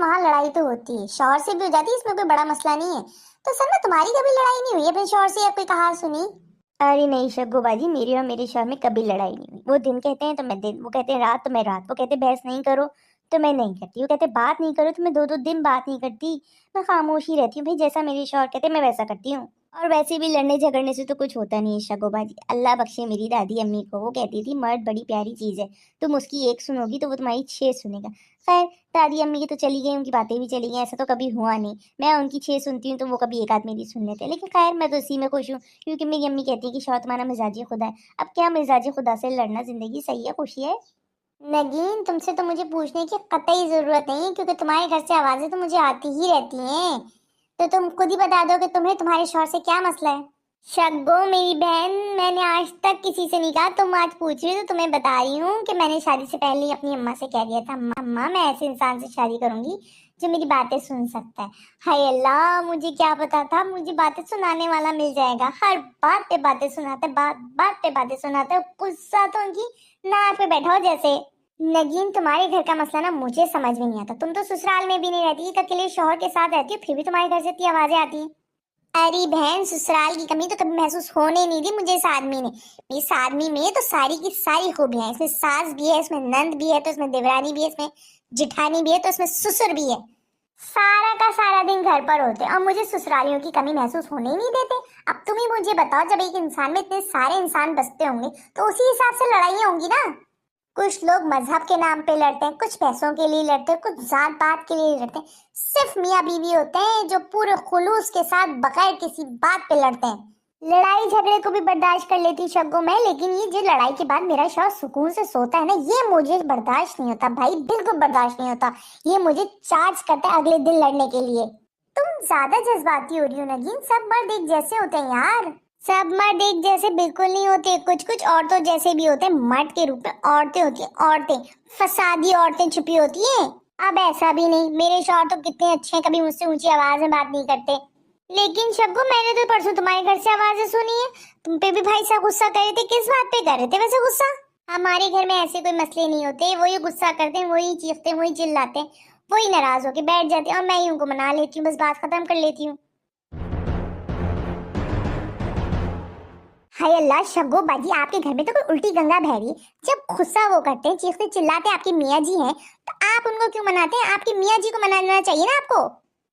वहाँ लड़ाई तो होती है, शौहर से भी हो जाती है, इसमें कोई बड़ा मसला नहीं है। तो सर तुम्हारी कभी लड़ाई नहीं हुई अपने शौहर से या कोई कहावत सुनी? अरे नहीं शग्गू बाजी, मेरी और मेरे शौहर में कभी लड़ाई नहीं हुई। वो दिन कहते हैं तो मैं दिन, वो कहते हैं रात तो मैं रात, वो कहते हैं बहस नहीं करो तो मैं नहीं करती, वो कहते हैं बात नहीं करो तो मैं 2-2 दिन बात नहीं करती, मैं खामोशी रहती हूँ। भाई जैसा मेरे शौहर कहते हैं मैं वैसा करती हूँ। और वैसे भी लड़ने झगड़ने से तो कुछ होता नहीं है शग्गू बाजी। अल्लाह बख्शे मेरी दादी अम्मी को, वो कहती थी मर्द बड़ी प्यारी चीज़ है, तुम उसकी एक सुनोगी तो वो तुम्हारी 6 सुनेगा। खैर दादी अम्मी की तो चली गई, उनकी बातें भी चली गई, ऐसा तो कभी हुआ नहीं। मैं उनकी 6 सुनती हूँ तो वो कभी एक आध मेरी सुन लेते हैं, लेकिन खैर मैं तो इसी में खुश हूँ, क्योंकि मेरी अम्मी कहती है कि शौहर तुम्हारा मिजाजी खुदा है। अब क्या मिजाजी खुदा से लड़ना, जिंदगी सही है, खुशी है। नगीन तुमसे तो मुझे पूछने की कतई जरूरत नहीं है, क्योंकि तुम्हारे घर से आवाजें तो मुझे आती ही रहती हैं। तो तुम खुद ही बता दो कि तुम्हें तुम्हारे शौहर से क्या मसला है। शग्गो मेरी बहन, मैंने आज तक किसी से नहीं कहा, तुम आज पूछ रही हो तो तुम्हें बता रही हूँ कि मैंने शादी से पहले ही अपनी अम्मा से कह दिया था, अम्मा मैं ऐसे इंसान से शादी करूंगी जो मेरी बातें सुन सकता है। हाय अल्लाह, मुझे क्या पता था मुझे बातें सुनाने वाला मिल जाएगा। हर बात पे बातें सुनाते, बात बात पे बातें सुनाते, गुस्सा तो उनकी नाक पे बैठा हो जैसे। नगीन तुम्हारे घर का मसला ना मुझे समझ में नहीं आता। तुम तो ससुराल में भी नहीं रहती, एक अकेले शौहर के साथ रहती हो, फिर भी तुम्हारे घर से इतनी आवाजें आती हैं। अरे बहन, ससुराल की कमी तो कभी महसूस होने नहीं दी मुझे इस आदमी ने। इस आदमी में तो सारी की सारी खूबियां हैं। इसमें सास भी है, इसमें नंद भी है, तो इसमें देवरानी भी है, इसमें जिठानी भी है, तो इसमें ससुर भी है। सारा का सारा दिन घर पर होते और मुझे ससुरालियों की कमी महसूस होने ही नहीं देते। अब तुम ही मुझे बताओ, जब एक इंसान में इतने सारे इंसान बसते होंगे तो उसी हिसाब से लड़ाइयाँ होंगी ना। कुछ लोग मजहब के नाम पे लड़ते हैं, कुछ पैसों के लिए लड़ते हैं, कुछ जात पात के लिए लड़ते हैं। सिर्फ मियाँ बीवी होते हैं जो पूरे खुलूस के साथ बगैर किसी बात पे लड़ते हैं। लड़ाई झगड़े को भी बर्दाश्त कर लेती शग्गो मैं, लेकिन ये जो लड़ाई के बाद मेरा शौहर सुकून से सोता है ना, ये मुझे बर्दाश्त नहीं होता भाई, बिल्कुल बर्दाश्त नहीं होता। ये मुझे चार्ज करता है अगले दिन लड़ने के लिए। तुम ज्यादा जज्बाती हो रही हो नगीन, सब मर्द एक जैसे होते हैं यार। सब मर्द एक जैसे बिल्कुल नहीं होते, कुछ कुछ औरतों जैसे भी होते हैं। मर्द के रूप में औरतें होती हैं, औरतें फसादी औरतें छुपी होती हैं। अब ऐसा भी नहीं, मेरे शौहर तो कितने अच्छे हैं, कभी मुझसे ऊंची आवाज में बात नहीं करते। लेकिन शब्बो मैंने तो परसों तुम्हारे घर से आवाजें सुनी है, तुम पे भी भाई सा गुस्सा कर रहे थे। किस बात पे कर रहे थे वैसे गुस्सा? हमारे घर में ऐसे कोई मसले नहीं होते, वही गुस्सा करते हैं, वही चीखते हैं, वही चिल्लाते हैं, वही नाराज होके बैठ जाते हैं और मैं ही उनको मना लेती हूँ, बस बात खत्म कर लेती हूँ। हाय अल्लाह शग्गो बाजी, आपके घर में तो कोई उल्टी गंगा बह रही है। जब गुस्सा वो करते हैं, चीखते चिल्लाते आपके मियाँ जी हैं, तो आप उनको क्यों मनाते हैं? आपके मियाँ जी को मनाना चाहिए ना आपको।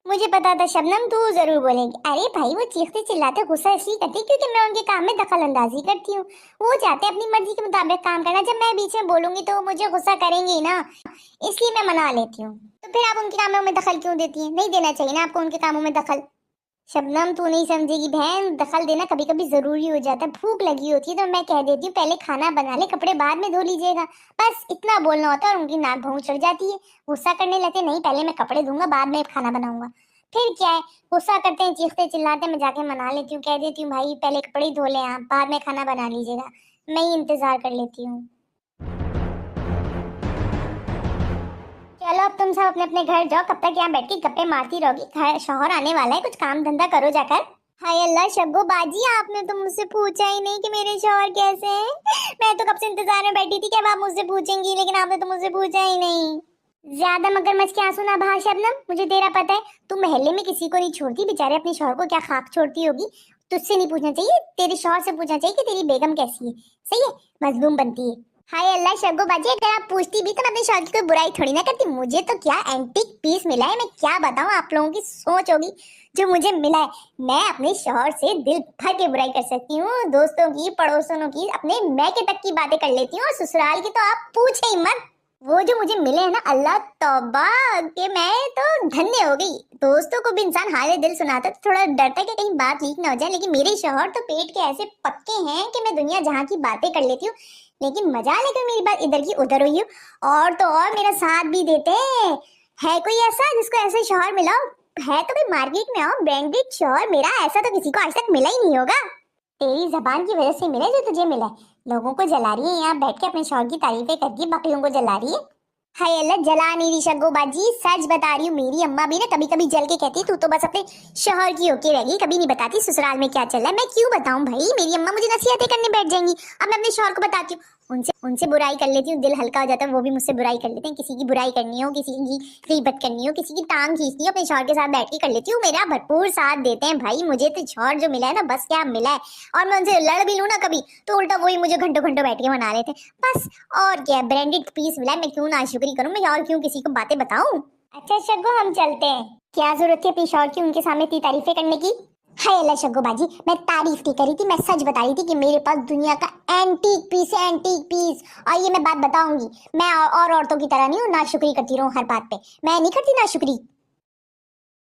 मुझे पता था शबनम तू जरूर बोलेगी, अरे भाई वो चीखते चिल्लाते गुस्सा इसलिए करते हैं क्योंकि मैं उनके काम में दखल अंदाजी करती हूँ। वो चाहते हैं अपनी मर्जी के मुताबिक काम करना, जब मैं बीच में बोलूंगी तो वो मुझे गुस्सा करेंगे ही ना, इसलिए मैं मना लेती हूँ। तो फिर आप उनके कामों में दखल क्यों देती है? नहीं देना चाहिए ना आपको उनके कामों में दखल। शबनम तू नहीं समझेगी बहन, दखल देना कभी कभी जरूरी हो जाता है। भूख लगी होती है तो मैं कह देती हूँ पहले खाना बना ले, कपड़े बाद में धो लीजिएगा, बस इतना बोलना होता है और उनकी नाक भौं चढ़ जाती है। गुस्सा करने लगते, नहीं पहले मैं कपड़े धोऊंगा बाद में खाना बनाऊंगा। फिर क्या है, गुस्सा करते हैं, चीखते चिल्लाते, मैं जाके मना लेती हूँ, कह देती हूँ भाई पहले कपड़े धो ले आप, बाद में खाना बना लीजिएगा, मैं ही इंतजार कर लेती हूँ। चलो अब तुम सब अपने अपने घर जाओ, कब तक यहाँ बैठ के गप्पे मारती रहोगी? घर शौहर आने वाला है, कुछ काम धंधा करो जाकर। हाय अल्लाह शग्गो बाजी, आपने तो मुझसे पूछा ही नहीं कि मेरे शौहर कैसे हैं। मैं तो कब से इंतजार में बैठी थी कि अब आप मुझसे पूछेंगी, लेकिन आपने तो मुझसे पूछा ही नहीं। ज्यादा मगरमच्छ के आंसू ना बहा शबनम, मुझे तेरा पता है तू मोहल्ले में किसी को नहीं छोड़ती, बेचारे अपने शौहर को क्या खाक छोड़ती होगी। तुझसे नहीं पूछना चाहिए, तेरे शौहर से पूछना चाहिए कि तेरी बेगम कैसी है। सही है, मजलूम बनती है। हाय अल्लाह शग्गो बाजी, अगर आप पूछती भी तो मैं अपने शौहर की कोई बुराई थोड़ी ना करती। मुझे तो क्या एंटीक पीस मिला है, मैं क्या बताऊं, आप लोगों की सोच होगी जो मुझे मिला है। मैं अपने शौहर से दिल भर के बुराई कर सकती हूँ, दोस्तों की, पड़ोसनों की, अपने मैके तक की बातें कर लेती हूँ, और ससुराल की तो आप पूछे ही मत। वो जो मुझे मिले हैं ना, अल्लाह तौबा कि मैं तो धन्य हो गई। दोस्तों को भी इंसान हाल दिल सुनाता तो थोड़ा डरता है कि कहीं बात लीक ना हो जाए, लेकिन मेरे शौहर तो पेट के ऐसे पक्के हैं कि मैं दुनिया जहाँ की बातें कर लेती हूँ। लेकिन मजा लेकर मेरी बात इधर की उधर हुई हो, और तो और मेरा साथ भी देते हैं। है कोई ऐसा जिसको ऐसे शौहर मिला है? तो कोई मार्केट में आओ, ब्रांडेड शौहर मिला, ऐसा तो किसी को आज तक मिला ही नहीं होगा। तेरी जबान की वजह से मिला जो तुझे मिला है। लोगों को जला रही है यहाँ बैठ के, अपने शौहर की तारीफें करके बकरियों को जला रही है। हाय अल्लाह, जला नहीं रही शग्गो बाजी, सच बता रही हूँ। मेरी अम्मा भी ना कभी कभी जल के कहती तू तो बस अपने शौहर की होके रहेगी, कभी नहीं बताती ससुराल में क्या चल रहा है। मैं क्यों बताऊं भाई, मेरी अम्मा मुझे नसीहतें करने बैठ जाएंगी। अब मैं अपने शौहर को बताती हूँ, उनसे उनसे बुराई कर लेती हूँ, दिल हल्का हो जाता है, वो भी मुझसे बुराई कर लेते हैं। किसी की बुराई करनी हो, किसी की गीबत करनी हो, किसी की टांग खींचनी हो, अपने शौहर के साथ बैठ के कर लेती हूँ। मेरा भरपूर साथ देते हैं भाई। मुझे तो शौहर जो मिला है ना, बस क्या मिला है। और मैं उनसे लड़ भी लूँ ना कभी, तो उल्टा वही मुझे घंटों घंटों बैठ के मना लेते हैं। बस और क्या, ब्रांडेड पीस मिला है, मैं क्यों नाशुक्री करूँ, मैं और क्यों किसी को बातें बताऊँ। अच्छा शग्गू, हम चलते हैं। क्या जरूरत थी अपनी शौहर की उनके सामने इतनी तारीफें करने की। हाय अल्लाह शग्गू बाजी, मैं तारीफ नहीं करी थी, मैं सच बता रही थी कि मेरे पास दुनिया का एंटीक पीस है, एंटीक पीस। और ये मैं बात बताऊंगी, मैं और औरतों की तरह नहीं हूँ नाशुक्री करती रहूं हर बात पे। मैं नहीं करती नाशुक्री।